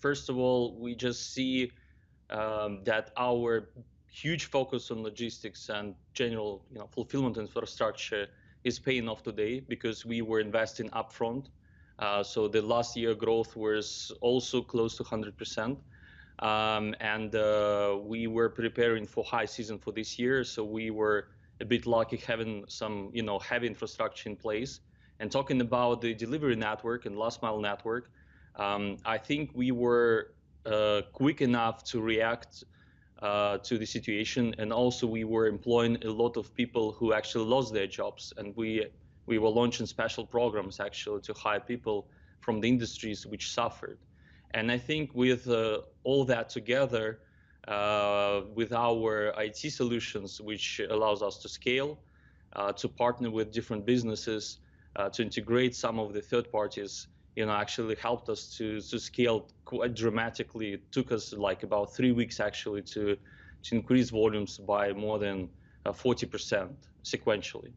first of all, we just see that our huge focus on logistics and general, fulfillment infrastructure is paying off today because we were investing upfront. So the last year growth was also close to 100%. And we were preparing for high season for this year. So we were a bit lucky having some, heavy infrastructure in place. And talking about the delivery network and last mile network, I think we were quick enough to react to the situation, and also we were employing a lot of people who actually lost their jobs, and we were launching special programs actually to hire people from the industries which suffered. And I think with all that together, with our IT solutions, which allows us to scale, to partner with different businesses, to integrate some of the third parties, actually helped us to scale quite dramatically. It took us like about 3 weeks actually to increase volumes by more than 40% sequentially.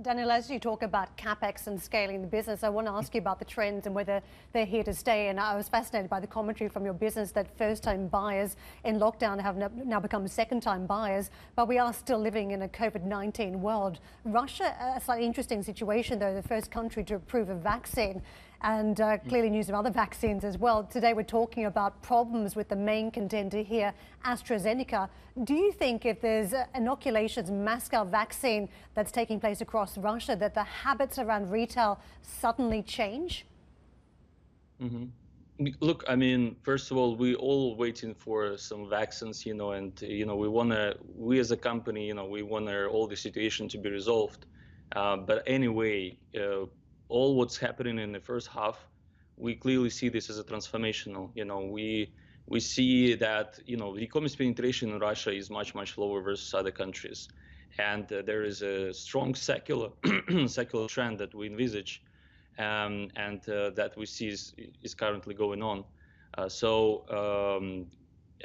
Daniil, as you talk about capex and scaling the business, I want to ask you about the trends and whether they're here to stay. And I was fascinated by the commentary from your business that first-time buyers in lockdown have now become second-time buyers, but we are still living in a COVID-19 world. Russia, a slightly interesting situation, though, the first country to approve a vaccine, and clearly news of other vaccines as well. Today we're talking about problems with the main contender here, AstraZeneca. Do you think if there's inoculations, mass-scale vaccine that's taking place across Russia, that the habits around retail suddenly change? Mm-hmm. Look, I mean, first of all, we all waiting for some vaccines, and we as a company, we want all the situation to be resolved. But anyway, all what's happening in the first half, we clearly see this as a transformational. We see that the e-commerce penetration in Russia is much lower versus other countries, and there is a strong secular trend that we envisage, and that we see is currently going on.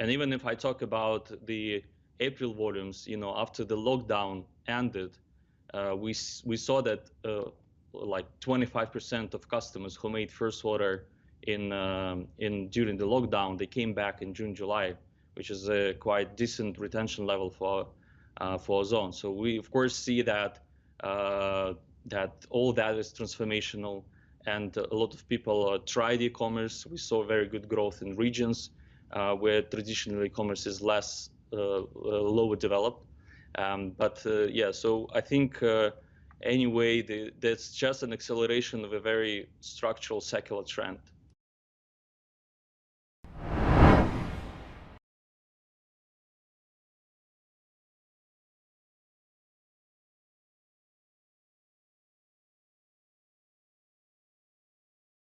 And even if I talk about the April volumes, after the lockdown ended, we saw that like 25% of customers who made first order during the lockdown, they came back in June, July, which is a quite decent retention level for Ozon. So we of course see that that all that is transformational, and a lot of people tried e-commerce. We saw very good growth in regions where traditionally e-commerce is less lower developed. Yeah, so I think anyway, that's just an acceleration of a very structural secular trend.